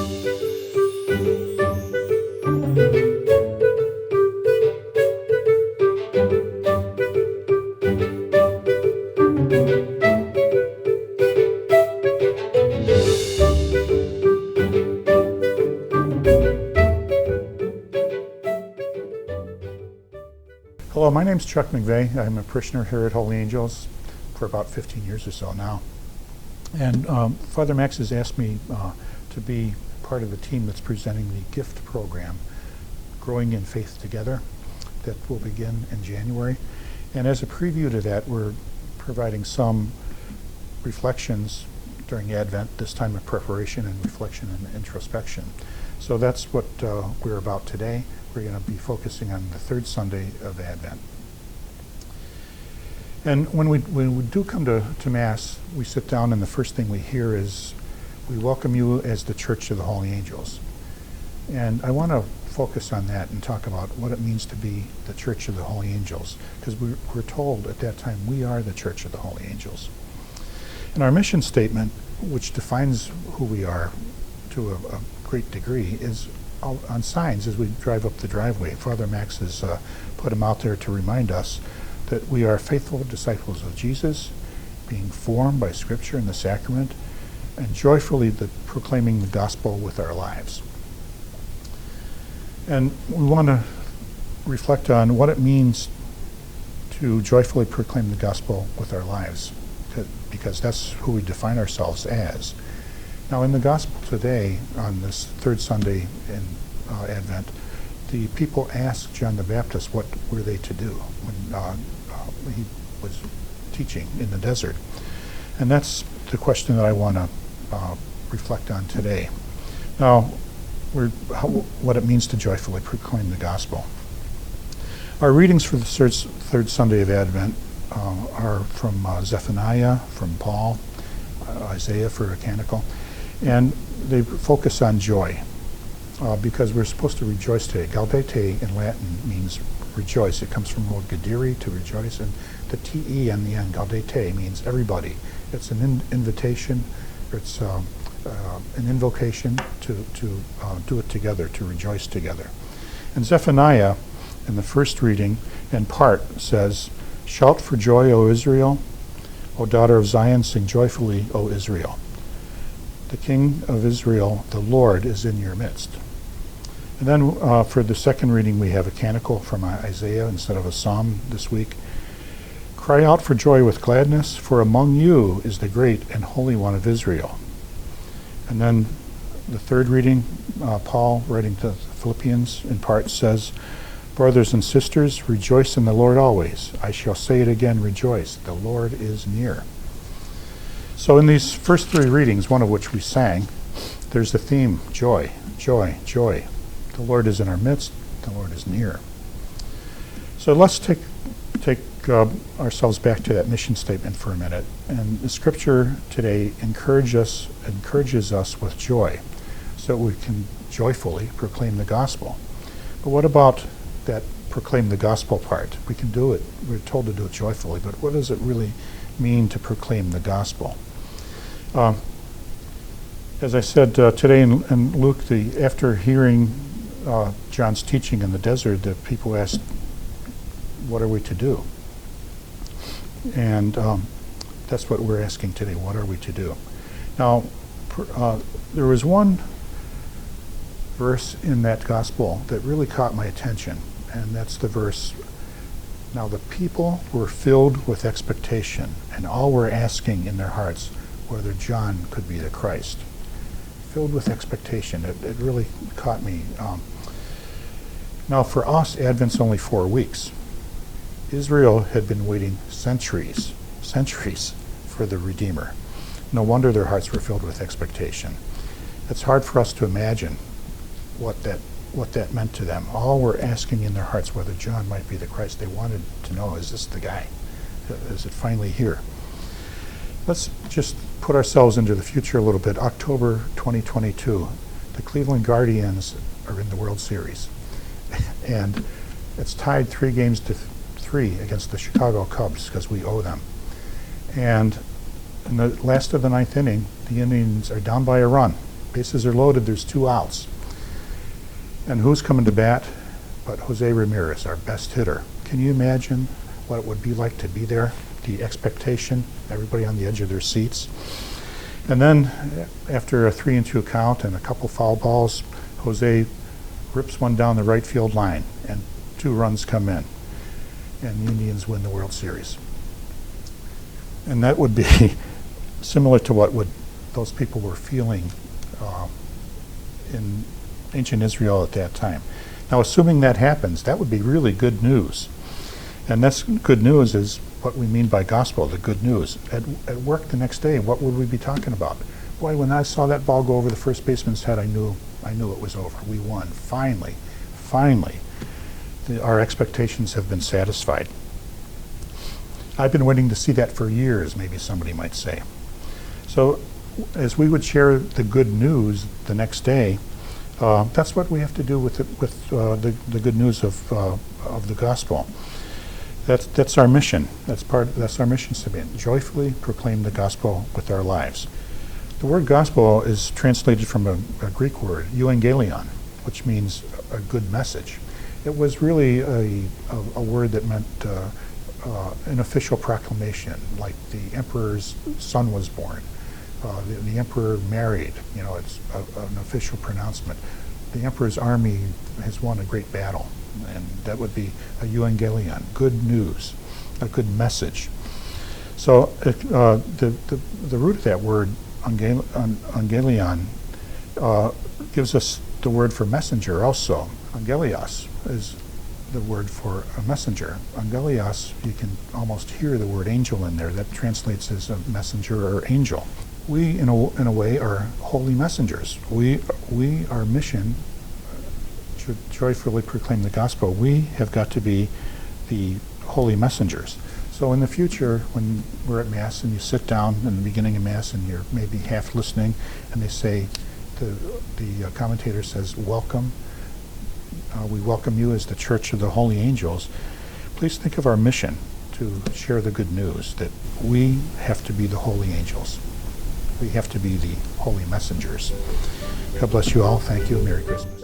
Hello, my name's Chuck McVeigh. I'm a parishioner here at Holy Angels for about 15 years or so now. And Father Max has asked me to be part of the team that's presenting the gift program, Growing in Faith Together, that will begin in January. And as a preview to that, we're providing some reflections during Advent, this time of preparation and reflection and introspection. So that's what we're about today. We're going to be focusing on the third Sunday of Advent. And when we do come to Mass, we sit down and the first thing we hear is, we welcome you as the Church of the Holy Angels. And I want to focus on that and talk about what it means to be the Church of the Holy Angels, because we're told at that time we are the Church of the Holy Angels. And our mission statement, which defines who we are to a great degree, is on signs as we drive up the driveway. Father Max has put them out there to remind us that we are faithful disciples of Jesus, being formed by Scripture and the sacrament, and joyfully proclaiming the gospel with our lives. And we want to reflect on what it means to joyfully proclaim the gospel with our lives, because that's who we define ourselves as. Now, in the gospel today, on this third Sunday in Advent, the people asked John the Baptist what were they to do when he was teaching in the desert. And that's the question that I want to reflect on today. Now, what it means to joyfully proclaim the gospel. Our readings for the third Sunday of Advent are from Zephaniah, from Paul, Isaiah for a canticle, and they focus on joy because we're supposed to rejoice today. Gaudete in Latin means rejoice. It comes from the word gadere, to rejoice, and the te on the end, gaudete, means everybody. It's an invitation, it's an invocation to do it together, to rejoice together. And Zephaniah, in the first reading, in part, says, "Shout for joy, O Israel, O daughter of Zion, sing joyfully, O Israel. The King of Israel, the Lord, is in your midst." And then for the second reading, we have a canticle from Isaiah instead of a psalm this week. "Cry out for joy with gladness, for among you is the great and holy one of Israel." And then the third reading, Paul, writing to the Philippians, in part says, "Brothers and sisters, rejoice in the Lord always. I shall say it again, rejoice. The Lord is near." So in these first three readings, one of which we sang, there's the theme, joy, joy, joy. The Lord is in our midst. The Lord is near. So let's take ourselves back to that mission statement for a minute. And the Scripture today encourages us with joy so that we can joyfully proclaim the gospel. But what about that proclaim the gospel part? We can do it. We're told to do it joyfully, but what does it really mean to proclaim the gospel? As I said today in Luke, after hearing John's teaching in the desert, the people asked, what are we to do? And that's what we're asking today. What are we to do? Now, there was one verse in that gospel that really caught my attention, and that's the verse, "Now the people were filled with expectation, and all were asking in their hearts whether John could be the Christ." Filled with expectation. It really caught me. Now for us, Advent's only 4 weeks. Israel had been waiting centuries for the Redeemer. No wonder their hearts were filled with expectation. It's hard for us to imagine what that meant to them. All were asking in their hearts whether John might be the Christ. They wanted to know, is this the guy? Is it finally here? Let's just put ourselves into the future a little bit. October 2022, the Cleveland Guardians are in the World Series. And it's tied 3-3 against the Chicago Cubs because we owe them. And in the last of the ninth inning, the Indians are down by a run. Bases are loaded, there's 2 outs. And who's coming to bat but Jose Ramirez, our best hitter. Can you imagine what it would be like to be there? The expectation, everybody on the edge of their seats. And then after a 3-2 count and a couple foul balls, Jose rips one down the right field line and 2 runs come in. And the Indians win the World Series. And that would be similar to what those people were feeling in ancient Israel at that time. Now, assuming that happens, that would be really good news. And that's good news is what we mean by gospel, the good news. At work the next day, what would we be talking about? Boy, when I saw that ball go over the first baseman's head, I knew it was over. We won. Finally. Our expectations have been satisfied. I've been waiting to see that for years, maybe somebody might say. So as we would share the good news the next day, that's what we have to do with the good news of the gospel. That's our mission. That's our mission statement. Joyfully proclaim the gospel with our lives. The word gospel is translated from a Greek word, euangelion, which means a good message. It was really a word that meant an official proclamation, like the emperor's son was born, the emperor married. It's an official pronouncement. The emperor's army has won a great battle, and that would be a euangelion, good news, a good message. So the root of that word, angelion, gives us the word for messenger also. Angelios is the word for a messenger. Angelios, you can almost hear the word angel in there. That translates as a messenger or angel. We, in a way, are holy messengers. Our mission to joyfully proclaim the gospel. We have got to be the holy messengers. So in the future, when we're at Mass and you sit down in the beginning of Mass and you're maybe half listening, and they say, the commentator says, welcome. We welcome you as the Church of the Holy Angels. Please think of our mission to share the good news that we have to be the holy angels. We have to be the holy messengers. God bless you all. Thank you. Merry Christmas.